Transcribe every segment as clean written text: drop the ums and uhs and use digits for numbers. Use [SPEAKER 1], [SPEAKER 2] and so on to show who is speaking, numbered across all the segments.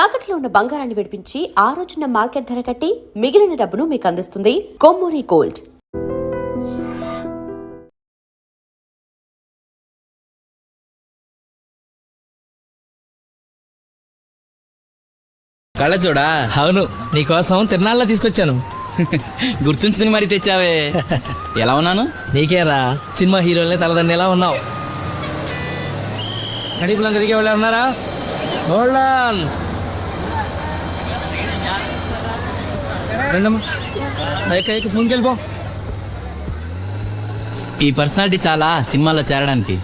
[SPEAKER 1] తాకట్లో ఉన్న బంగారాన్ని విడిపించి ఆ రోజున మార్కెట్ ధర కట్టి మిగిలిన డబ్బును మీకు అందిస్తుంది కొమ్మూరి గోల్డ్.
[SPEAKER 2] కళ్ళజోడా?
[SPEAKER 3] అవును, నీకోసం తిరునాళ్ళ తీసుకొచ్చాను.
[SPEAKER 2] గుర్తుంచుకుని మరి తెచ్చావే. ఎలా ఉన్నాను?
[SPEAKER 3] నీకేరా, సినిమా హీరోలే తలదండి ఎలా ఉన్నావు? గడిపులంక దిగే వాళ్ళు ఉన్నారా? హోల్డన్ రెండమ్మా, ముందుకెళ్ళిపో.
[SPEAKER 2] ఈ పర్సనాలిటీ చాలా సినిమాలో చేరడానికి.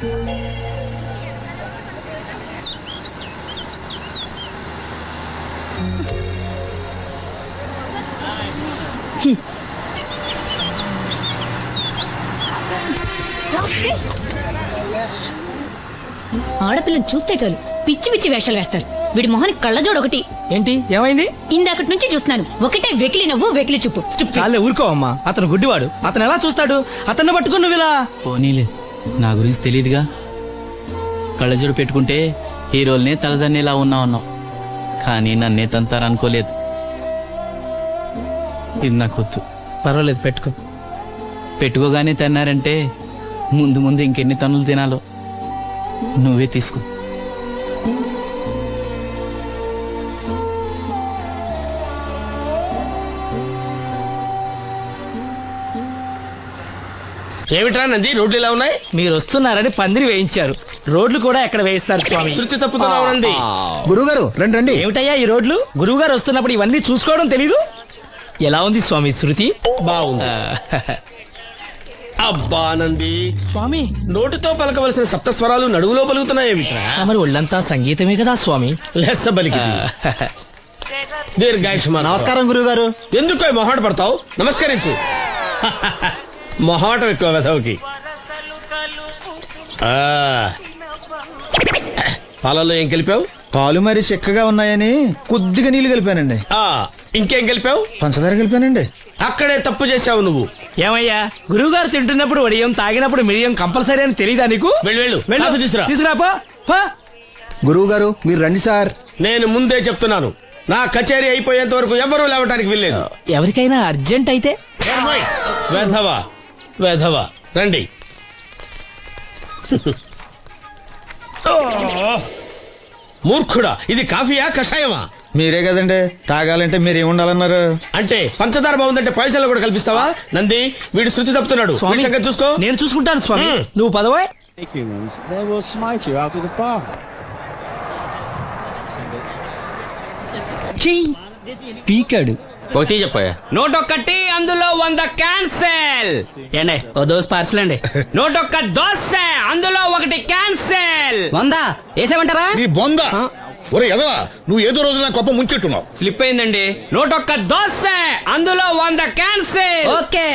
[SPEAKER 4] ఆడపిల్లని చూస్తే చాలు పిచ్చి పిచ్చి వేషాలు వేస్తారు. వీడి మొహానికి కళ్ళజోడు ఒకటి.
[SPEAKER 3] ఏంటి ఏమైంది?
[SPEAKER 4] ఇందాకటి నుంచి చూస్తున్నాను, ఒకటే వెకిలి నవ్వు వెకిలి చూపు.
[SPEAKER 3] చాలే ఊరుకోవమ్మా, అతను గుడ్డివాడు. అతను ఎలా చూస్తాడు? అతన్ని పట్టుకుని నువ్వు ఇలా.
[SPEAKER 2] పోనీలే, నా గురించి తెలియదుగా. కళ్ళజోడు పెట్టుకుంటే హీరోల్నే తలదన్నేలా ఉన్నావు, కానీ నన్నే తంతారనుకోలేదు. ఇది నాకొద్దు.
[SPEAKER 3] పర్వాలేదు, పెట్టుకో.
[SPEAKER 2] పెట్టుకోగానే తన్నారంటే ముందు ముందు ఇంకెన్ని తన్నులు తినాలో. నువ్వే తీసుకో.
[SPEAKER 5] ఏమిట్రా నంది, రోడ్లు ఇలా ఉన్నాయి?
[SPEAKER 3] మీరు వస్తున్నారని పందిరి వేయించారు. రోడ్లు కూడా ఎక్కడ వేయిస్తారు స్వామి?
[SPEAKER 5] శృతి తప్పుతున్నావు నంది.
[SPEAKER 6] గురుగారు రండి రండి.
[SPEAKER 3] ఏమిటయ్యా ఈ రోడ్లు? గురువు గారు వస్తున్నప్పుడు ఇవన్నీ చూసుకోవడం తెలీదు? ఎలా ఉంది స్వామి శృతి?
[SPEAKER 5] బాగుంది. అబ్బా నంది,
[SPEAKER 3] స్వామి
[SPEAKER 5] నోటితో పలకవలసిన సప్తస్వరాలు నడువులో పలుకుతున్నాయేమిట్రా?
[SPEAKER 3] మరి ఒళ్ళంతా సంగీతమే కదా స్వామి.
[SPEAKER 5] లెస్స బలికి దీర్ఘాయుష్మా.
[SPEAKER 6] నమస్కారం గురుగారు.
[SPEAKER 5] ఎందుకు మొహాట పడతావు? నమస్కరించు. మొహాటం ఎక్కువ వెధవుకి. పాలల్లో ఏం కలిపావు?
[SPEAKER 6] పాలు మరి చిక్కగా ఉన్నాయని కొద్దిగా నీళ్లు కలిపానండి.
[SPEAKER 5] ఇంకేం కలిపావు?
[SPEAKER 6] పంచదార కలిపానండి.
[SPEAKER 5] అక్కడే తప్పు చేశావు నువ్వు.
[SPEAKER 3] ఏమయ్యా, గురువు గారు తింటున్నప్పుడు వడియం, తాగినప్పుడు మిడియం కంపల్సరీ అని తెలీదా నీకు?
[SPEAKER 5] వెళ్ళు కాఫీ తీసురా.
[SPEAKER 3] తీసుకురాపో.
[SPEAKER 6] గురువు గారు మీరు రండి సార్.
[SPEAKER 5] నేను ముందే చెప్తున్నాను, నా కచేరీ అయిపోయేంత వరకు ఎవరూ లేవటానికి వెళ్ళలేదు.
[SPEAKER 3] ఎవరికైనా అర్జెంట్ అయితే
[SPEAKER 5] వెధవా వెధవా రండి. మూర్ఖుడా, ఇది కాఫీయా కషాయమా?
[SPEAKER 6] మీరే కదండి తాగాలంటే మీరేముండాలన్నారు?
[SPEAKER 5] అంటే పంచదార బాగుందంటే పైసలు కూడా కల్పిస్తావా? నంది, వీడు శృతి తప్పుతున్నాడు.
[SPEAKER 3] స్వామి,
[SPEAKER 5] వీడి సంగతి చూసుకో.
[SPEAKER 3] నేను చూసుకుంటాను స్వామి. నువ్వు పదవా.
[SPEAKER 7] They will smite you out of the park.
[SPEAKER 3] పీకాడు.
[SPEAKER 2] ఒకటి చెప్పాయా?
[SPEAKER 3] నోటొక్కటి, అందులో 100 క్యాన్సెల్. ఏండి ఓ దోస్ పార్సల్ అండి. నోటొక్క దోశ, అందులో 1 క్యాన్సెల్. 100 వేసేమంటారా?
[SPEAKER 8] నీ బొంద. ఒరే ఎదవా, నువ్వు ఏదో రోజు నా గొప్ప ముంచెట్టున్నావు.
[SPEAKER 3] స్లిప్ అయిందండి. నోటొక్క దోశ, అందులో 100 క్యాన్సెల్. ఓకే.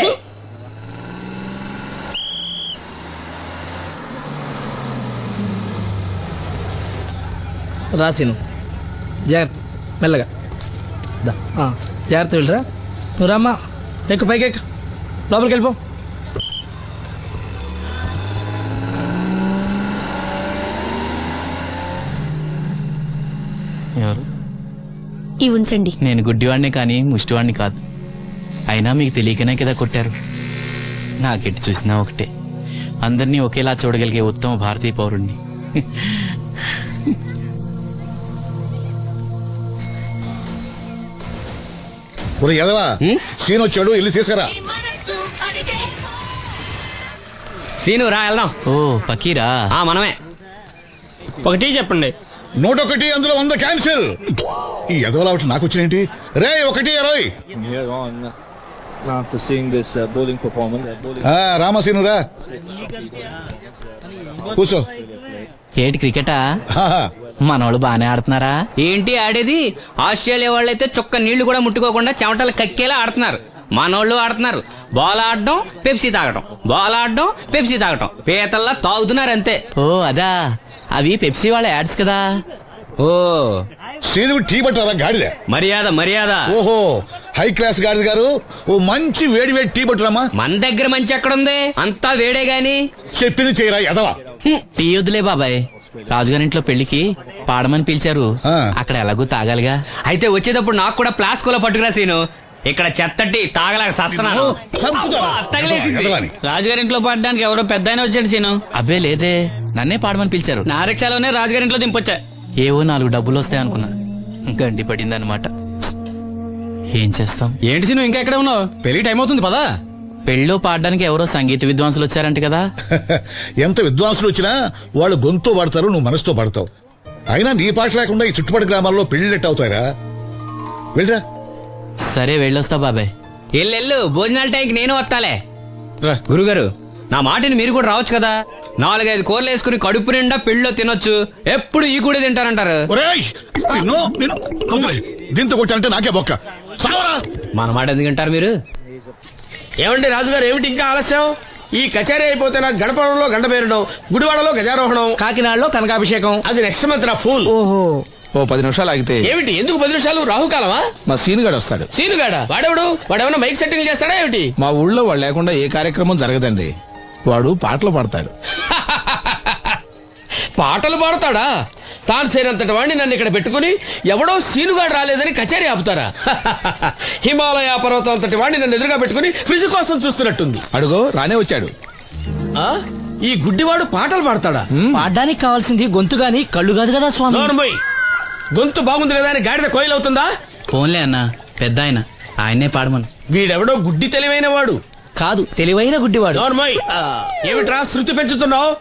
[SPEAKER 3] రాసిను జాగ్రత్త, మెల్లగా జాగ్రత్త వెళ్ళరా. నువ్వు రామ్మా, ఎక్కు పైకి ఎక్కు, లోపలికి వెళ్ళిపో.
[SPEAKER 2] ఎవరు?
[SPEAKER 4] ఇవి ఉంచండి.
[SPEAKER 2] నేను గుడ్డివాడిని కానీ ముష్టివాడిని కాదు. అయినా మీకు తెలియకనే కదా కొట్టారు. నాకెట్టి చూసినా ఒకటే, అందరినీ ఒకేలా చూడగలిగే ఉత్తమ భారతీయ పౌరుణ్ణి.
[SPEAKER 8] ఒరే ఎదవా, సీన్ వచ్చాడు, వెళ్ళి తీసుకురా.
[SPEAKER 3] సీను రా వెళ్దాం.
[SPEAKER 2] ఓ పకీరా,
[SPEAKER 3] మనమే. ఒకటి చెప్పండి.
[SPEAKER 8] 101, అందులో 100 క్యాన్సిల్. ఈ ఎదవలా ఒకటి నాకు వచ్చినేంటి? రే 120.
[SPEAKER 7] From here on, after seeing this bowling performance,
[SPEAKER 8] రామసీను రా, కూర్చో.
[SPEAKER 2] ఏటి క్రికెటా? మనోళ్ళు బానే ఆడుతున్నారా?
[SPEAKER 9] ఏంటి ఆడేది? ఆస్ట్రేలియా వాళ్ళైతే చుక్క నీళ్లు కూడా ముట్టుకోకుండా చెమటలు కక్కేలా ఆడుతున్నారు. మనోళ్ళు ఆడుతున్నారు బాల్ ఆడడం, పెప్సీ తాగడం, బాల్ ఆడడం, పెప్సీ తాగడం, పీతల్లా తాగుతున్నారు అంతే.
[SPEAKER 2] ఓ అదా, అవి పెప్సీ వాళ్ళ యాడ్స్ కదా.
[SPEAKER 9] ఓ
[SPEAKER 8] సీను టీ పట్టారా గాడిద?
[SPEAKER 9] మర్యాద మర్యాద.
[SPEAKER 8] ఓహో, హై క్లాస్ గాడిద గారు, ఓ మంచి వేడి వేడి టీ పట్టురామా.
[SPEAKER 9] మన దగ్గర మంచి ఎక్కడుంది, అంతా వేడే గాని.
[SPEAKER 8] చెప్పింది చేయరా ఎదవా.
[SPEAKER 2] టీ వద్దులే బాబాయ్, రాజుగారింట్లో పెళ్లికి పాడమని పిలిచారు
[SPEAKER 8] ఆ.
[SPEAKER 2] అక్కడ ఎలాగూ తాగాలిగా.
[SPEAKER 9] అయితే వచ్చేటప్పుడు నాకు కూడా ప్లాస్కోలో పట్టుకురా సీను. ఇక్కడ చెత్తటి తాగలేక సస్తున్నాను.
[SPEAKER 8] చంపుతారా?
[SPEAKER 9] అబ్బా, తగిలేసింది.
[SPEAKER 8] ఎదవని.
[SPEAKER 9] రాజుగారింట్లో పడడానికి ఎవరో పెద్ద ఆయన వచ్చాడు సీను.
[SPEAKER 2] అబ్బే లేదే, నన్నే పాడమని పిలిచారు.
[SPEAKER 9] నా రిక్షాలోనే రాజుగారింట్లో దింపొచ్చా.
[SPEAKER 2] ఏవో 4 డబ్బులు వస్తాయి అనుకున్నా, గండి పడింది అనమాట. ఏం చేస్తాం?
[SPEAKER 3] ఏంటి సీను ఇంకా ఎక్కడ ఉన్నావు? పెళ్లి టైం అవుతుంది పదా.
[SPEAKER 2] పెళ్ళిలో పాడడానికి ఎవరో సంగీత విద్వాంసులు వచ్చారంట కదా.
[SPEAKER 8] ఎంత విద్వాంసులు వచ్చినా వాళ్ళు గొంతు పడతారు, నువ్వు మనసుతో పడతావు. అయినా నీ పాట లేకుండా ఈ చుట్టుపక్కల గ్రామాల్లో పెళ్లిళ్ళెట్ అవుతాయిరా. వెళ్ళరా.
[SPEAKER 2] సరే వెళ్ళొస్తా బాబాయ్.
[SPEAKER 9] ఎల్లెళ్ళు భోజనాల టైంకి నేను వస్తాలే. గురుగారు, నా మాటని మీరు కూడా రావచ్చు కదా. 4-5 కూరలు వేసుకుని కడుపు నిండా పెళ్ళిలో తినొచ్చు. ఎప్పుడు ఈ కూడా తింటారంటారు.
[SPEAKER 8] ఒరేయ్, నిన్ను వదిలే. దీంతో కొట్టాలంటే నాకే బొక్క. సావరా.
[SPEAKER 9] మన మాట ఎందుకు తింటారు మీరు?
[SPEAKER 5] ఏమండి రాజుగారు, ఏమిటి ఇంకా ఆలస్యం? ఈ కచేరీ అయిపోతే నాకు గణపవరంలో గండ పేరడం, గుడివాడలో గజారోహణం,
[SPEAKER 3] కాకినాడలో కనకాభిషేకం.
[SPEAKER 5] అది నెక్స్ట్ మంత్ నా ఫూల్.
[SPEAKER 7] ఓ 10 నిమిషాలు ఆగితే
[SPEAKER 5] ఏమిటి, ఎందుకు 10 నిమిషాలు? రాహుకాలమా?
[SPEAKER 7] మా సీనుగాడు వస్తాడు.
[SPEAKER 5] సీనుగాడా? వాడేవాడేమన్నా మైక్ సెట్టింగ్ చేస్తాడా ఏమిటి?
[SPEAKER 7] మా ఊళ్ళో వాడు లేకుండా ఏ కార్యక్రమం జరగదండి. వాడు పాటలు పాడతాడు.
[SPEAKER 5] పాటలు పాడతాడా? తాను సేనంతటి వాడిని నన్ను ఇక్కడ పెట్టుకుని ఎవడో సీనుగాడు రాలేదని కచేరీ ఆపుతారా? హిమాలయ పర్వతం అంతటి వాడిని నన్ను ఎదురుగా పెట్టుకుని ఫిజు కోసం చూస్తున్నట్టుంది.
[SPEAKER 7] అడుగో రానే వచ్చాడు.
[SPEAKER 5] ఆ? ఈ గుడ్డివాడు పాటలు పాడతాడా?
[SPEAKER 3] పాడడానికి కావాల్సింది గొంతు గాని కళ్ళు కాదు కదా స్వామి.
[SPEAKER 5] నోర్మోయ్, గొంతు బాగుంది కదా అని గాడిద కోయిల్ అవుతుందా?
[SPEAKER 2] ఫోన్లే అన్న, పెద్ద ఆయన్నే పాడమను.
[SPEAKER 5] వీడెవడో గుడ్డి తెలివైన వాడు
[SPEAKER 3] కాదు, తెలివైన గుడ్డివాడు.
[SPEAKER 5] నోర్మోయ్, ఏమిట్రా శృతి పెంచుతున్నావు?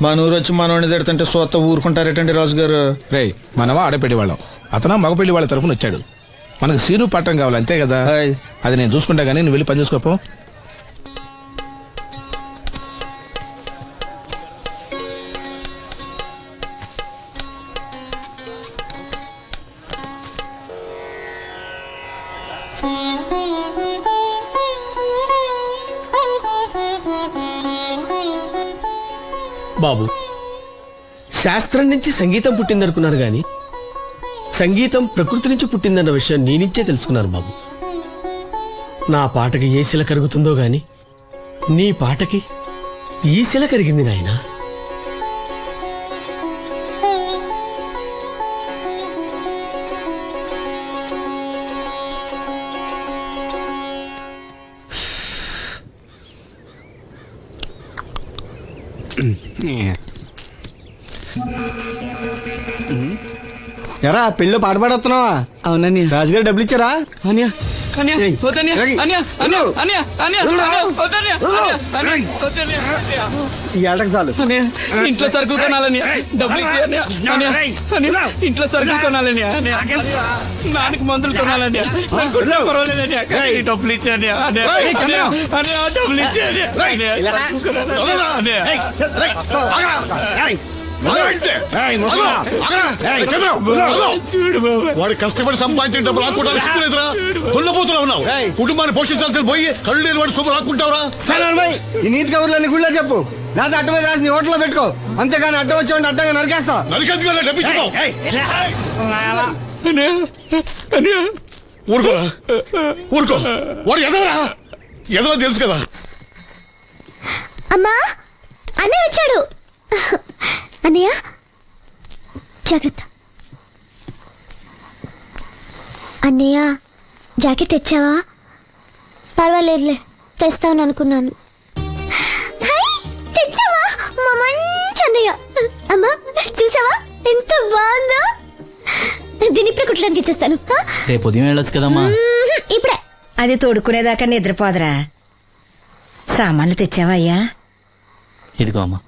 [SPEAKER 6] మన ఊరు వచ్చి మనోడిని తిడుతుంటే సొత్త ఊరుకుంటారేటండి రాజుగారు?
[SPEAKER 7] రే, మనవా ఆడపెళ్లి వాళ్ళం, అతను మగపెళ్లి వాళ్ళ తరపున వచ్చాడు. మనకు సీను పట్టం కావాలి అంతే కదా.
[SPEAKER 6] హాయ్.
[SPEAKER 7] అది నేను చూసుకుంటా గానీ నువ్వు వెళ్ళి పని చూసుకోపో.
[SPEAKER 5] బాబు, శాస్త్రం నుంచి సంగీతం పుట్టిందనుకున్నాను గాని సంగీతం ప్రకృతి నుంచి పుట్టిందన్న విషయం నీ నుంచే తెలుసుకున్నాను బాబు. నా పాటకి ఏ శిల కరుగుతుందో గాని నీ పాటకి ఈ శిల కరిగింది నాయనా.
[SPEAKER 6] ఎరా పెళ్ళి పాట పాడుతున్నావా?
[SPEAKER 3] అవునని
[SPEAKER 6] రాజుగారు డబ్బులు ఇచ్చారా? ఈ ఏటకు చాలు.
[SPEAKER 3] ఇంట్లో సరుకులు కొనాలని డబ్బులు ఇచ్చాను. ఇంట్లో సరుకులు కొనాలని, నాన్నకి మందులు కొనాలని పర్వాలేదని డబ్బులు ఇచ్చాను. డబ్బులు ఇచ్చాను.
[SPEAKER 8] వాడు కష్టపడి సంపాదించిన డబ్బులు ఆకుంటారా? సిగ్గులేదురా? కొల్లబోతున్నా ఉన్నావు. కుటుంబాన్ని పోషించాల్సిన పోయి కళ్ళు లేని వాడు శుభ్రం ఆకుంటావురా?
[SPEAKER 6] ఈ నీతి కబుర్లన్నీ గుళ్ళో చెప్పు, లేదా అడ్డ మీద రాసి నీ హోటల్లో పెట్టుకో. అంతేగాని అడ్డం వచ్చి అడ్డంగా నరికేస్తా.
[SPEAKER 8] నరికెందుకు డబ్బిచ్చుకో. ఊరుకోరా, ఊరుకో. వాడు ఎదవరా? ఎదవ తెలుసు కదా.
[SPEAKER 10] అమ్మా, అన్నయ్య వచ్చాడు. అన్నయ్య జాగ్రత్త. అన్నయ్య జాకెట్ తెచ్చావా? పర్వాలేదులే, తెస్తావని అనుకున్నాను. తెచ్చావా? మా మంచి అన్నయ్య. అమ్మా చూసావా ఎంత బాగుందో? దీన్ని ఇప్పుడే కుట్టడానికి ఇచ్చేస్తాను.
[SPEAKER 2] రేపు ఉదయం వెళ్ళొచ్చు కదమ్మా.
[SPEAKER 10] ఇప్పుడే.
[SPEAKER 4] అది తోడుకునేదాకా నిద్రపోదరా. సామాన్లు తెచ్చావా అయ్యా?
[SPEAKER 2] ఇదిగో అమ్మా.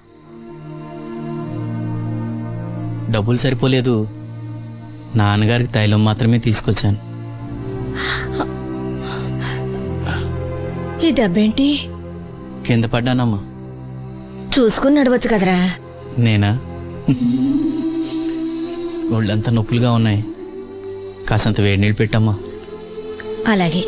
[SPEAKER 2] డబ్బులు సరిపోలేదు, నాన్నగారికి తైలం మాత్రమే తీసుకొచ్చాను.
[SPEAKER 4] ఈ డబ్బేంటి?
[SPEAKER 2] కింద పడ్డానమ్మా.
[SPEAKER 4] చూసుకుని నడవచ్చు కదరా.
[SPEAKER 2] నేనా? ఒళ్ళంతా నొప్పులుగా ఉన్నాయి, కాసంత వేడి నీళ్ళు పెట్టమ్మా.
[SPEAKER 4] అలాగే.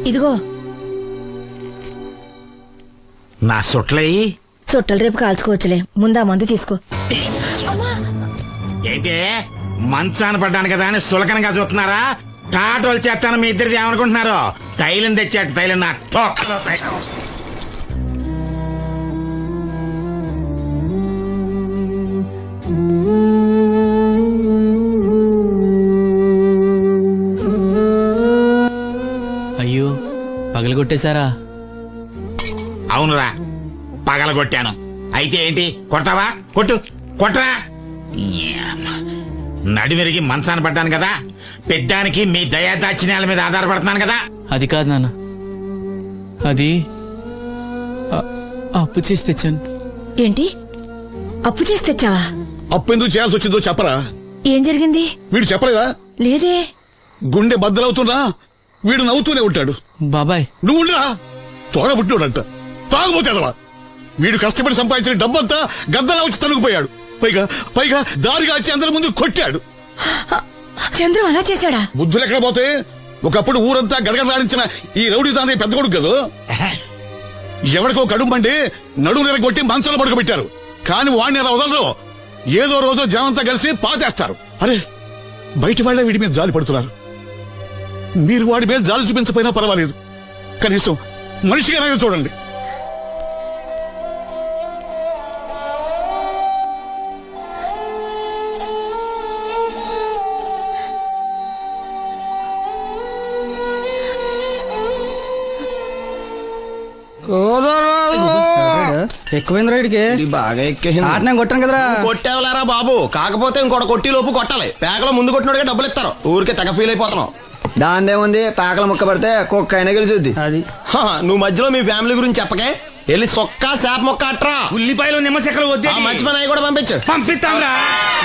[SPEAKER 4] ఇదిగో
[SPEAKER 5] నా సొట్లయి
[SPEAKER 4] చుట్టలు రేపు కాల్చుకోవచ్చులే, ముందా మందు తీసుకో.
[SPEAKER 5] అయితే మంచాన పడ్డాను కదా అని సులకనగా చూస్తున్నారా?
[SPEAKER 11] టాటోలు చేస్తాను మీ ఇద్దరిది ఏమనుకుంటున్నారు? తైలం తెచ్చాడు, తైలం నా తొక్కలో తైలం.
[SPEAKER 2] అయ్యో పగలగొట్టేశారా?
[SPEAKER 11] అవునురా, పగలగొట్టాను. అయితే ఏంటి, కొడతావా? కొట్టు, కొట్టరా. నడివిరిగి మంచాన పడ్డాను కదా, పెద్దానికి మీ దయాదాక్షిణ్యాల మీద ఆధారపడుతున్నాను కదా.
[SPEAKER 2] అది కాదు నాన్న, అది అప్పు చేసి తెచ్చాను.
[SPEAKER 4] ఏంటి అప్పు చేసి తెచ్చావా?
[SPEAKER 8] అప్పు ఎందుకు చేయాల్సి వచ్చిందో చెప్పరా?
[SPEAKER 4] ఏం జరిగింది?
[SPEAKER 8] వీడు చెప్పలేదా?
[SPEAKER 4] లేదే.
[SPEAKER 8] గుండె బద్దలవుతున్నా వీడు నవ్వుతూనే ఉంటాడు.
[SPEAKER 2] బాబాయ్
[SPEAKER 8] నువ్వు ఉండరా, తోడబుట్టినోడంట, తాగుపోతేదవా. వీడు కష్టపడి సంపాదించిన డబ్బంతా గద్దలా వచ్చి తనుకుపోయాడు. పైగా పైగా దారిగా వచ్చి అందరి ముందు కొట్టాడు.
[SPEAKER 4] చంద్రం అలా చేశాడా?
[SPEAKER 8] బుద్ధులు ఎక్కడ పోతే, ఒకప్పుడు ఊరంతా గడగడలాడించిన ఈ రౌడీ దాని పెద్ద కొడుకు కదా. ఎవరికో కడుంబండి నడుము నిరగొట్టి మంచంలో పడుకోబెట్టారు. కాని వాడిని అలా వదలరు. ఏదో రోజు జనంతా కలిసి పాతేస్తారు. అరే, బయట వాళ్లే వీడి మీద జాలి పడుతున్నారు. మీరు వాడి మీద జాలి చూపించపోయినా పర్వాలేదు, కనీసం మనిషిగా చూడండి.
[SPEAKER 5] ఎక్కువైంది రైడ్కి, బాగా ఎక్కేసింది. కొట్టాను కదరా. కొట్టేవలేరా బాబు, కాకపోతే ఇంకోటి కొట్టి లోపు కొట్టాలి. పేకలో ముందు కొట్టినోడిగా డబ్బులు ఇస్తారు. ఊరికే తెగ ఫీల్ అయిపోతున్నావు. దాందేముంది, పేకల ముక్క పడితే కుక్క అయినా గెలిచిద్ది. అది నువ్వు మధ్యలో మీ ఫ్యామిలీ గురించి చెప్పకే. వెళ్ళి సొక్క శాప మొక్క అట్రా.
[SPEAKER 11] ఉల్లిపాయలు నిమ్మచెక్కలు వద్దే.
[SPEAKER 5] మంచి పని అవి కూడా పంపించు.
[SPEAKER 11] పంపిస్తాంరా.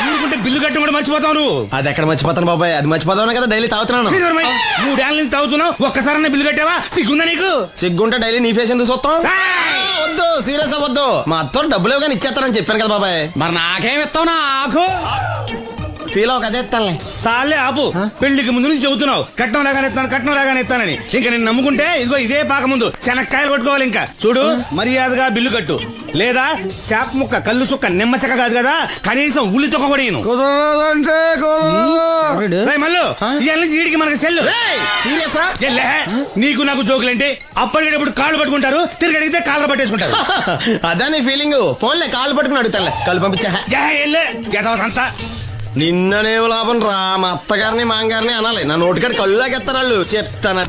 [SPEAKER 11] ఊరుకుంటే బిల్లు కట్టడం కూడా మర్చిపోతావు నువ్వు.
[SPEAKER 5] అది ఎక్కడ మర్చిపోతాను బాబాయ్, అది మర్చిపోతావు కదా డైలీ తాగుతున్నాను.
[SPEAKER 11] 3 ఏళ్ళ నుంచి తాగుతున్నావు, ఒక్కసారి బిల్లు కట్టావా? సిగ్గుందా నీకు?
[SPEAKER 5] సిగ్గుంటే డైలీ నీ ఫేస్ ఎందుకు చూస్తాం? వద్దు, సీరియస్ అవ్వద్దు. మా అత్తో డబ్బులు ఇవ్వగానే ఇచ్చేస్తానని చెప్పాను కదా బాబాయ్.
[SPEAKER 3] మరి నాకేం ఇస్తావు? నాకు
[SPEAKER 5] ఫీల్ అవ్వక అదే ఇస్తానులే.
[SPEAKER 11] సాలే ఆపు. పెళ్లికి ముందు నుంచి చెబుతున్నావు కట్నం లాగానే ఇస్తానని. ఇంకా నేను నమ్ముకుంటే ఇదిగో ఇదే పాక ముందు శనక్కాయలు కొట్టుకోవాలి. ఇంకా చూడు, మర్యాదగా బిల్లు కట్టు, లేదా శాప ముక్క కళ్ళు చుక్క నిమ్మ చెక్క కాదు కదా, కనీసం ఉల్లి తొక్క కూడా ఇయ్యను. మళ్ళీ ఇవాళ నుంచి వీడికి మనకి సెల్లు. నీకు నాకు జోకులేంటి? అప్పటికేటప్పుడు కాళ్ళు పట్టుకుంటారు, తిరిగి అడిగితే కాళ్ళు పట్టేసుకుంటారు.
[SPEAKER 5] అదే నీ ఫీలింగ్. ఫోన్లే కాళ్ళు పట్టుకుని అడుగుతానులే. కళ్ళు పంపించా.
[SPEAKER 11] అంతా
[SPEAKER 5] నిన్ననే లాభం రా. మా అత్తగారిని మాంగారిని అనాలి. నా నోటికాడి కళ్ళు లాగేస్తారు వాళ్ళు. చెప్తాను.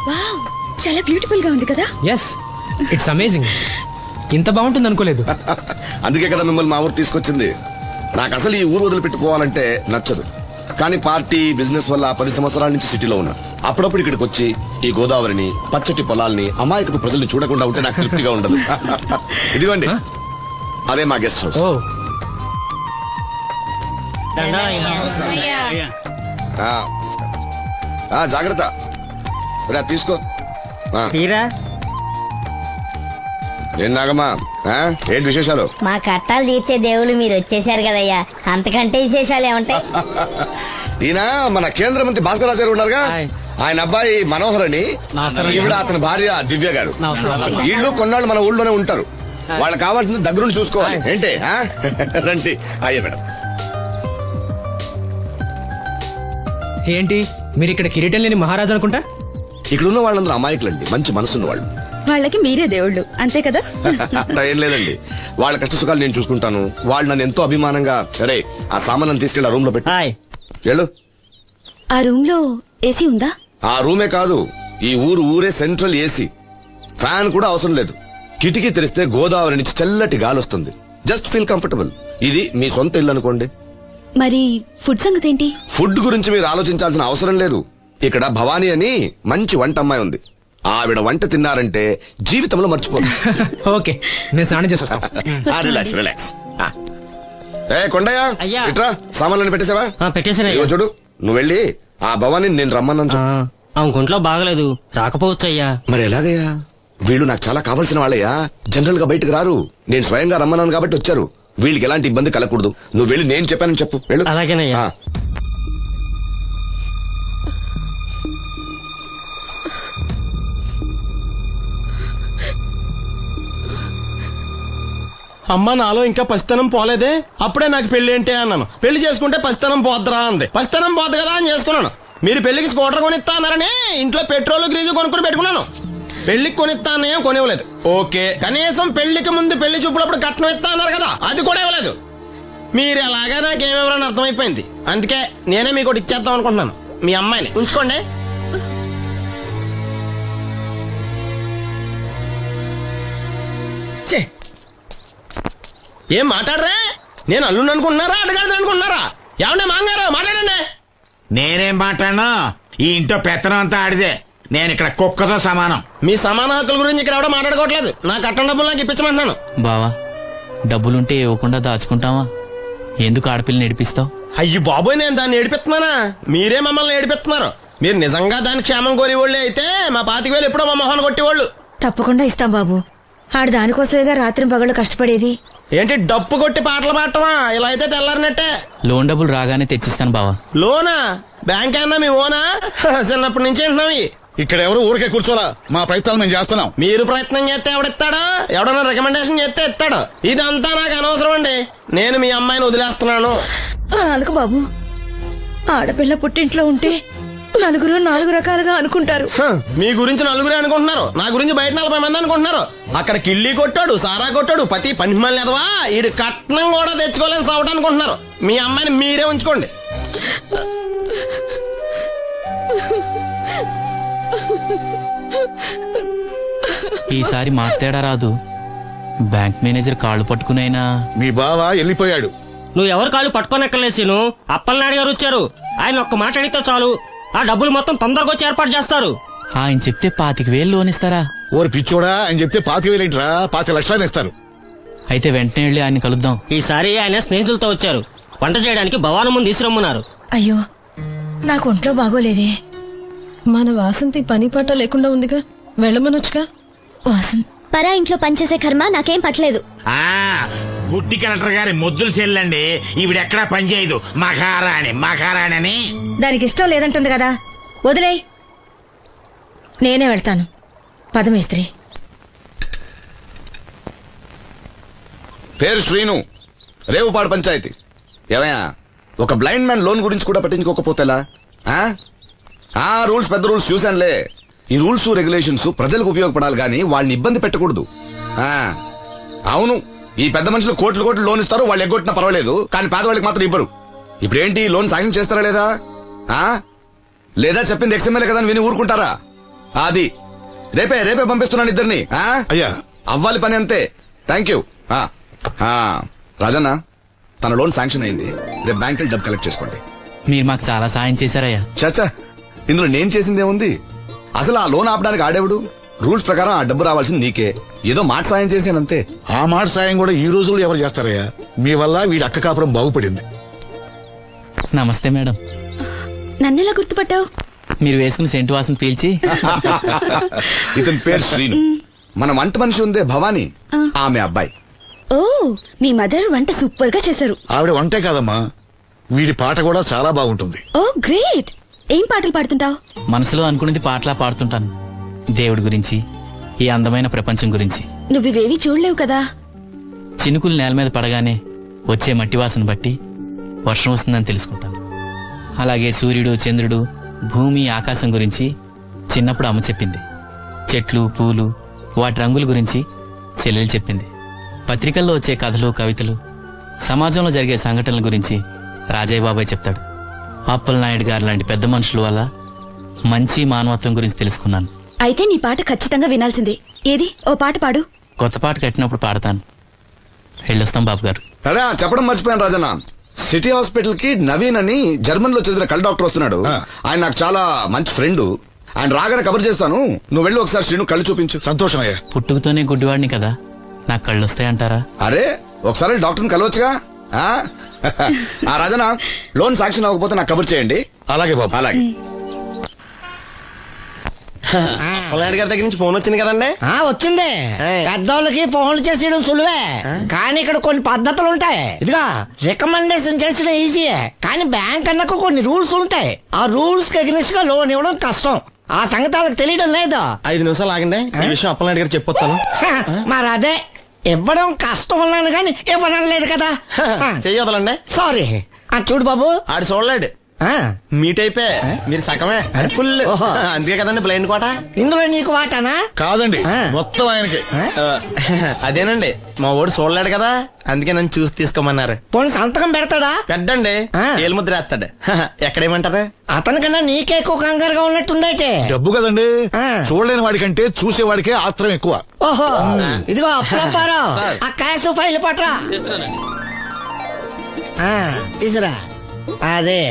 [SPEAKER 4] వావ్, చాలా బ్యూటిఫుల్ గా ఉంది కదా.
[SPEAKER 5] Yes, it's amazing. ఇంత బాగుంటుంది అనుకోలేదు.
[SPEAKER 12] అందుకే కదా మిమ్మల్ని మా ఊరు తీసుకొచ్చింది. నాకు అసలు ఈ ఊరు వదిలిపెట్టుకోవాలంటే నచ్చదు. కానీ పార్టీ, బిజినెస్ వల్ల 10 సంవత్సరాల నుంచి సిటీలో ఉన్నా. అప్పుడప్పుడు ఇక్కడికి వచ్చి ఈ గోదావరిని, పచ్చటి పొలాల్ని, అమాయకపు ప్రజల్ని చూడకుండా ఉంటే నాకు తృప్తిగా ఉండదు. ఇదిగోండి, అదే మా గెస్ట్ హౌస్. జాగ్రత్త, తీసుకో. ఏం నాగమ్మా, ఏంటి విశేషాలు?
[SPEAKER 10] మా కట్టాలు తీర్చే దేవుళ్ళు మీరు వచ్చేసారు కదయ్యా, అంతకంటే విశేషాలు ఏముంటాయి?
[SPEAKER 12] ఈయన మన కేంద్ర మంత్రి భాస్కర్ రాజు గారు ఉన్నారుగా, ఆయన అబ్బాయి మనోహర్ అని, ఈవిడ అతని భార్య దివ్య గారు. వీళ్ళు కొన్నాళ్ళు మన ఊళ్ళోనే ఉంటారు. వాళ్ళకి కావాల్సింది దగ్గరుండి చూసుకోవాలి. ఏంటి రండి. అయ్యా మేడం.
[SPEAKER 5] ఏంటి మీరు ఇక్కడ కిరీటం లేని మహారాజు అనుకుంటా?
[SPEAKER 12] ఇక్కడ ఉన్న వాళ్ళందరూ అమాయకులండి, మంచి మనసున్న వాళ్ళు.
[SPEAKER 4] వాళ్ళకి మీరే దేవుళ్ళు అంతే కదా.
[SPEAKER 12] అట్లా ఏం లేదండి, వాళ్ళ కష్ట సుఖాలు నేను చూసుకుంటాను. వాళ్ళు నన్ను ఎంతో అభిమానంగా, అరే ఆ సామాన్ తీసుకెళ్ళి ఆ రూమ్ లో పెట్టి వెళ్ళు.
[SPEAKER 4] ఆ రూమ్ లో ఏసీ ఉందా?
[SPEAKER 12] ఆ రూమే కాదు, ఈ ఊరే సెంట్రల్ ఏసీ. ఫ్యాన్ కూడా అవసరం లేదు. కిటికీ తెరిస్తే గోదావరి నుంచి చల్లటి గాలి వస్తుంది. Just feel comfortable. ఇది మీ సొంత ఇల్లు అనుకోండి.
[SPEAKER 4] మరి ఫుడ్ సంగతి ఏంటి?
[SPEAKER 12] ఫుడ్ గురించి మీరు ఆలోచించాల్సిన అవసరం లేదు. ఇక్కడ భవానీ అని మంచి వంట అమ్మాయి ఉంది. ఆవిడ వంట తిన్నారంటే జీవితంలో మర్చిపోదు.
[SPEAKER 5] ఓకే, నేను స్నానం చేసి వస్తాను.
[SPEAKER 12] Relax relax. కొండయ్య, ఇట్రా, సామాన్లను పెట్టేసావా?
[SPEAKER 3] పెట్టేసాను.
[SPEAKER 12] ఇదిగో చూడు, నువ్వు వెళ్ళి ఆ భవానీ నేను రమ్మన్నాను చెప్పు.
[SPEAKER 3] ఆమె ఒంట్లో బాగలేదు, రాకపోవచ్చయ్యా.
[SPEAKER 12] మరి ఎలాగయ్యా? వీళ్ళు నాకు చాలా కావాల్సిన వాళ్ళయ్యా. జనరల్ గా బయటకు రారు. నేను స్వయంగా రమ్మన్నాను కాబట్టి వచ్చారు. వీళ్ళకి ఎలాంటి ఇబ్బంది కలగకూడదు. నువ్వు వెళ్ళి నేను చెప్పానని చెప్పు. వెళ్ళు.
[SPEAKER 3] అలాగేనయ్యా.
[SPEAKER 5] అమ్మ నాలో ఇంకా పసితనం పోలేదే, అప్పుడే నాకు పెళ్లి ఏంటి అన్నాను. పెళ్లి చేసుకుంటే పసితనం పోద్దురా అంది. పసితనం పోద్దు కదా అని చేసుకున్నాను. మీరు పెళ్లికి స్కూటర్ కొనిస్తా అన్నారని ఇంట్లో పెట్రోల్ గ్రీజు కొనుక్కుని పెట్టుకున్నాను. పెళ్లికి కొనిస్తా అన్నయ్య కొనివ్వలేదు. ఓకే, కనీసం పెళ్లికి ముందు పెళ్లి చూపులప్పుడు కట్నం ఇస్తా అన్నారు కదా, అది కూడా ఇవ్వలేదు. మీరు ఎలాగా నాకేమెవరని అర్థమైపోయింది. అందుకే నేనే మీకు ఒకటి ఇచ్చేద్దాం అనుకుంటున్నాను. మీ అమ్మాయిని ఉంచుకోండి. ఏం మాట్లాడరా? నేను అల్లుండి అనుకుంటున్నారా, అడగాలి అనుకుంటున్నారా? ఏమన్నా మాంగారు మాట్లాడండి.
[SPEAKER 11] నేనేం మాట్లాడను, ఈ ఇంట్లో పెత్తనం అంతా ఆడిదే. నేను ఇక్కడ కుక్కతో సమానం.
[SPEAKER 5] మీ సమాన హక్కుల గురించి ఇక్కడ ఎవడో మాట్లాడుకోవట్లేదు. నా కట్టం డబ్బులు నాకు ఇప్పించమంటున్నాను.
[SPEAKER 2] బావా, డబ్బులుంటే ఇవ్వకుండా దాచుకుంటావా? ఎందుకు ఆడపిల్లని ఏడిపిస్తావు?
[SPEAKER 5] అయ్యి బాబోయ్, నేను దాన్ని ఏడిపిస్తున్నానా? మీరే మమ్మల్ని ఏడిపిస్తున్నారు. మీరు నిజంగా దాని క్షేమం కోరేవాళ్ళే అయితే మా 25,000 ఎప్పుడో మా మొహాన్ని కొట్టేవాళ్ళు.
[SPEAKER 4] తప్పకుండా ఇస్తాం బాబు. ఆడు దానికోసమేగా రాత్రి పగళ్ళు కష్టపడేది.
[SPEAKER 5] ఏంటి డప్పు కొట్టి పాటలు పాడటమా? ఇలా అయితే తెల్లారినట్టే.
[SPEAKER 2] లోన్ డబ్బులు రాగానే తెచ్చిస్తాను బావా.
[SPEAKER 5] లోనా? బ్యాంక్ అన్నా మీ ఓనా? చిన్నప్పటి నుంచి వింటున్నాం.
[SPEAKER 8] ఇక్కడ ఎవరు ఊరికే కూర్చోలా, మా ప్రయత్నాలు మేము చేస్తున్నాం.
[SPEAKER 5] మీరు ప్రయత్నం చేస్తే ఎవడిస్తాడు? ఎవడన్నా రికమెండేషన్ చేస్తే ఇస్తాడు. ఇదంతా నాకు అనవసరం అండి. నేను మీ అమ్మాయిని వదిలేస్తున్నాను.
[SPEAKER 4] అనుకు బాబు, ఆడపిల్ల పుట్టింట్లో ఉంటే నలుగురు 4 రకాలుగా అనుకుంటారు.
[SPEAKER 5] మీ గురించి నలుగురే అనుకుంటున్నారు, నా గురించి బయట 40 మంది అనుకుంటున్నారు. అక్కడ కిళ్ళి కొట్టాడు, సారా కొట్టాడు, పతి పని మళ్ళీ ఎదవా, ఈడు కట్నం కూడా తెచ్చుకోలేని సవట అనుకుంటున్నారు. మీ అమ్మాయిని మీరే ఉంచుకోండి.
[SPEAKER 2] ఈసారి మాట్లాడా రాదు. బ్యాంక్ మేనేజర్ కాళ్ళు పట్టుకునైనా
[SPEAKER 8] మీ బావ వెళ్ళిపోయాడు.
[SPEAKER 3] నువ్వు ఎవరు కాళ్ళు పట్టుకోనక్కర్లేసిను. అప్పలనాయుడు గారు వచ్చారు. ఆయన ఒక్క మాట అడిగితే చాలు, ఆ డబ్బులు మొత్తం తొందరగా వచ్చి ఏర్పాటు చేస్తారు.
[SPEAKER 2] ఆయన చెప్తే 25,000 లోన్ ఇస్తారా?
[SPEAKER 8] ఓరి పిచ్చోడా, ఆయన చెప్తే 25,000 ఏంట్రా, 5 లక్షలు ఇస్తారు.
[SPEAKER 2] అయితే వెంటనే వెళ్ళి ఆయన కలుద్దాం.
[SPEAKER 3] ఈసారి ఆయన స్నేహితులతో వచ్చారు. వంట చేయడానికి భవానం ముందు తీసురమ్మన్నారు.
[SPEAKER 4] అయ్యో, నాకు ఒంట్లో బాగోలేదే.
[SPEAKER 13] మన వాసంతి పని పాట లేకుండా ఉందిగా, వెళ్ళమనొచ్చుగా.
[SPEAKER 4] వాసన్
[SPEAKER 10] పరా ఇంట్లో పనిచేసే కర్మ నాకేం పట్టలేదు.
[SPEAKER 11] గుడ్డి కలెక్టర్ గారి ముద్దులు చెల్లండి. ఈవిడెక్కడా పనిచేయదు. మహారాణి అని.
[SPEAKER 4] దానికి ఇష్టం లేదంటుంది కదా, వదిలేయ్. నేనే వెళ్తాను. పదమేస్త్రి.
[SPEAKER 12] పేరు శ్రీను, రేవుపాడు పంచాయతీ. ఏమయ్యా, ఒక బ్లైండ్ మ్యాన్ లోన్ గురించి కూడా పట్టించుకోకపోతేలా? రూల్స్ పెద్ద రూల్స్ చూశానులే. ఈ రూల్స్ రెగ్యులేషన్స్ ప్రజలకు ఉపయోగపడాలి గానీ వాళ్ళని ఇబ్బంది పెట్టకూడదు. అవును, ఈ పెద్ద మనుషులు కోట్లు లోన్ ఇస్తారు, వాళ్ళు ఎగ్గొట్టినా పర్వాలేదు, కానీ పేదవాళ్ళకి మాత్రం ఇవ్వరు. ఇప్పుడేంటి, లోన్ సాంక్షన్ చేస్తారా లేదా? లేదా చెప్పింది ఎక్స్ఎంఎల్ఏ కదా అని విని ఊరుకుంటారా? అది రేపే పంపిస్తున్నాను ఇద్దరిని.
[SPEAKER 8] అయ్యా,
[SPEAKER 12] అవ్వాలి పని అంతే. Thank you. రాజన్న, తన లోన్ శాంక్షన్ అయింది. రేపు బ్యాంక్ డబ్బు కలెక్ట్ చేసుకోండి.
[SPEAKER 2] మీరు మాకు చాలా సాయం చేశారయ్యా.
[SPEAKER 12] చాచా, ఇందులో నేను చేసిందేముంది? అసలు ఆ లోన్ ఆపడానికి ఆడేవుడు? రూల్స్ ప్రకారం ఆ డబ్బు రావాల్సింది నీకే. ఏదో మాట సాయం చేశానంతే.
[SPEAKER 8] ఆ మాట సాయం కూడా ఈ రోజుల్లో ఎవరు చేస్తారయ్యా? మీ వల్ల వీడి అక్క కాపురం బాగుపడింది.
[SPEAKER 2] నమస్తే మేడం.
[SPEAKER 4] నన్నెలా గుర్తుపట్టావు?
[SPEAKER 2] మీరు వేసుకుని సెంటు వాసన పీల్చి.
[SPEAKER 12] ఇతని పేరు శ్రీను. మన వంట మనిషి ఉందే భవానీ, ఆమె అబ్బాయి.
[SPEAKER 4] ఓ, మీ మదర్ వంట సూపర్ గా చేశారు.
[SPEAKER 8] ఆవిడ వంటే కాదమ్మా, వీడి పాట కూడా చాలా బాగుంటుంది.
[SPEAKER 4] ఓ గ్రేట్. ఏం పాటలు పాడుతుంటావు?
[SPEAKER 2] మనసులో అనుకునేది పాటలా పాడుతుంటాను. దేవుడి గురించి, ఈ అందమైన ప్రపంచం గురించి.
[SPEAKER 4] నువ్వివేవి చూడలేవు కదా.
[SPEAKER 2] చినుకులు నేల మీద పడగానే వచ్చే మట్టి వాసన బట్టి వర్షం వస్తుందని తెలుసుకుంటాను. అలాగే సూర్యుడు, చంద్రుడు, భూమి, ఆకాశం గురించి చిన్నప్పుడు అమ్మ చెప్పింది. చెట్లు, పూలు, వాటి రంగుల గురించి చెల్లెలు చెప్పింది. పత్రికల్లో వచ్చే కథలు, కవితలు, సమాజంలో జరిగే సంఘటనల గురించి రాజయ్య బాబాయ్ చెప్తాడు. అప్పలనాయుడు గారు లాంటి పెద్ద మనుషుల వల్ల మంచి మానవత్వం గురించి తెలుసుకున్నాను.
[SPEAKER 4] అయితే నీ పాట ఖచ్చితంగా వినాల్సిందే. ఏది, ఓ పాట పాడు.
[SPEAKER 2] కొత్త పాట కట్టినప్పుడు పాడతాను. వెళ్ళొస్తాం బాబు గారు.
[SPEAKER 12] అరే, చెప్పడం మర్చిపోయాను రాజన్న. సిటీ హాస్పిటల్ కి నవీన్ అని జర్మన్ లో చదివిన కళ్ళ డాక్టర్ వస్తున్నాడు. ఆయన నాకు చాలా మంచి ఫ్రెండ్. ఆయన రాగానే కబర్ చేస్తాను. నువ్వు వెళ్ళి ఒకసారి శ్రీను కళ్ళు చూపించు.
[SPEAKER 8] సంతోషం అయ్యా.
[SPEAKER 2] పుట్టుకతోనే గుడ్డివాడిని కదా, నాకు కళ్ళు వస్తాయంటారా?
[SPEAKER 12] అరే, ఒకసారి డాక్టర్ని కలవచ్చుగా. రాజన్న, లోన్ శాంక్షన్ అవ్వకపోతే నాకు కబర్ చేయండి.
[SPEAKER 8] అలాగే బాబు.
[SPEAKER 12] అలాగే.
[SPEAKER 5] అప్పలనాయుడు గారి దగ్గర నుంచి ఫోన్ వచ్చింది కదండి.
[SPEAKER 3] వచ్చింది. పెద్దోళ్ళకి ఫోన్లు చేసేయడం సులువే, కానీ ఇక్కడ కొన్ని పద్ధతులు ఉంటాయి. ఇదిగా రికమెండేషన్ చేసడం ఈజీయే, కానీ బ్యాంక్ అన్నకు కొన్ని రూల్స్ ఉంటాయి. ఆ రూల్స్ కి అగ్నిస్ట్ గా లోన్ ఇవ్వడం కష్టం. ఆ సంగతి వాళ్ళకి తెలియడం లేదు.
[SPEAKER 5] 5 నిమిషాలు ఆగండి, ఈ విషయం అప్పలనాయుడు గారు చెప్పొస్తాను.
[SPEAKER 3] మరి అదే ఇవ్వడం కష్టం అన్నాను కానీ ఇవ్వనలేదు కదా.
[SPEAKER 14] చెయ్యొదలండి.
[SPEAKER 3] సారీ. చూడు బాబు,
[SPEAKER 14] ఆడు చూడలేడు. మీట్ అయిపోయి మీరు సగమే ఫుల్. అందుకే కదండి బ్లైండ్ కోట.
[SPEAKER 3] ఇందులో నీకు వాటానా?
[SPEAKER 8] కాదండి, మొత్తం ఆయనకి.
[SPEAKER 14] అదేనండి, మా వాడు చూడలేడు కదా, అందుకే నన్ను చూసి తీసుకోమన్నారు.
[SPEAKER 3] పోనీ సంతకం పెడతాడా?
[SPEAKER 14] పెద్దండి, ఏలు ముద్ర వేస్తాడు. ఎక్కడేమంటారు?
[SPEAKER 3] అతనికన్నా నీకే ఎక్కువ కంగారుగా ఉన్నట్టుందైతే.
[SPEAKER 8] డబ్బు కదండి, చూడలేని వాడికంటే చూసేవాడికే ఆత్రం ఎక్కువ.
[SPEAKER 3] ఓహో, ఇదిగో అప్పుడప్పారావు, ఆ క్యాష్ ఫైల్ పట్రా. తీసురా. అదే,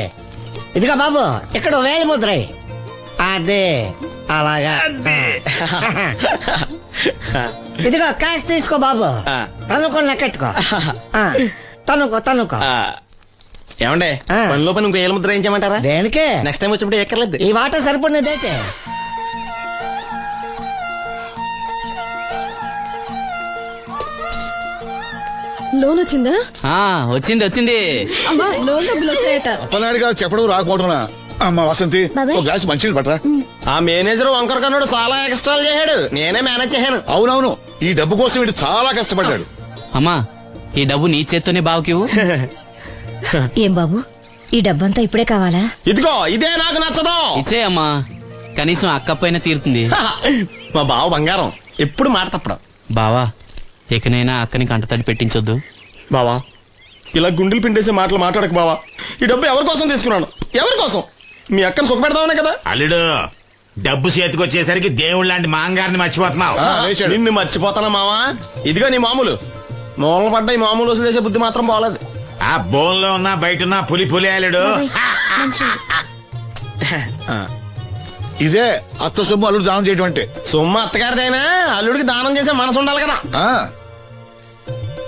[SPEAKER 3] ఇదిగో బాబు, ఇక్కడ వేలి ముద్ర. అదే, అలాగా. ఇదిగో క్యాష్ తీసుకో బాబు, తనుకో లెక్కెట్టుకో. తనుకో.
[SPEAKER 14] ఏమండే, పనిలో పని ఇంకో ఏలు ముద్ర ఏం చేయమంటారా?
[SPEAKER 3] దేనికే?
[SPEAKER 14] నెక్స్ట్ టైం వచ్చినప్పుడు ఎక్కర్లేదు.
[SPEAKER 3] ఈ వాట సరిపడినదైతే.
[SPEAKER 13] లోన్ వచ్చిందా?
[SPEAKER 9] వచ్చింది.
[SPEAKER 13] అమ్మా, లోన్ డబ్బులు వచ్చాయట.
[SPEAKER 8] అప్పనాయుడు గారు చెప్పడం రాకపోవడం. అమ్మ వసంతి, ఒక గ్లాస్ మంచినీళ్ళు పట్టరా.
[SPEAKER 14] ఆ మేనేజర్ వంకర కన్నాడు చాలా ఎక్స్ట్రాలు చేశాడు, నేనే మేనేజ్ చేశాను.
[SPEAKER 8] అవునవును, ఈ డబ్బు కోసం వీడు చాలా కష్టపడ్డాడు.
[SPEAKER 9] అమ్మా, ఈ డబ్బు నీ చేత్తోనే బావుకివు.
[SPEAKER 4] ఏం బాబు, ఈ డబ్బంతా ఇప్పుడే కావాలా?
[SPEAKER 14] ఇదిగో ఇదే నాకు నచ్చదు.
[SPEAKER 9] ఇచ్చేయమ్మా, కనీసం అక్కపైన తీరుతుంది.
[SPEAKER 14] మా బావ బంగారం, ఎప్పుడు మాట తప్పడం.
[SPEAKER 9] బావా, ఇకనైనా అక్కని కంటతడి పెట్టించొద్దు.
[SPEAKER 14] బావా, ఇలా గుండెలు పిండేసే మాటలు మాట్లాడక బావా. ఈ డబ్బు ఎవరి కోసం తీసుకున్నాను? ఎవరి కోసం? మీ అక్కను సుఖపెడదామనే కదా.
[SPEAKER 11] అల్లుడు, డబ్బు చేతికొచ్చేసరికి దేవుడు లాంటి మాంగారిని మర్చిపోతున్నావు.
[SPEAKER 14] నిన్ను మర్చిపోతానా మావా? ఇదిగో నీ మామూలు మూలన పడ్డ ఈ మామూలు వసూలు చేసే బుద్ధి మాత్రం బాగలేదు.
[SPEAKER 11] ఆ బోన్లో ఉన్నా బయట ఉన్నా పులి అల్లుడు.
[SPEAKER 8] ఇదే అత్త సొమ్ము అల్లుడు దానం చేయడం అంటే.
[SPEAKER 14] సొమ్ము అత్తగారిదైనా అల్లుడికి దానం చేసే మనసు ఉండాలి కదా.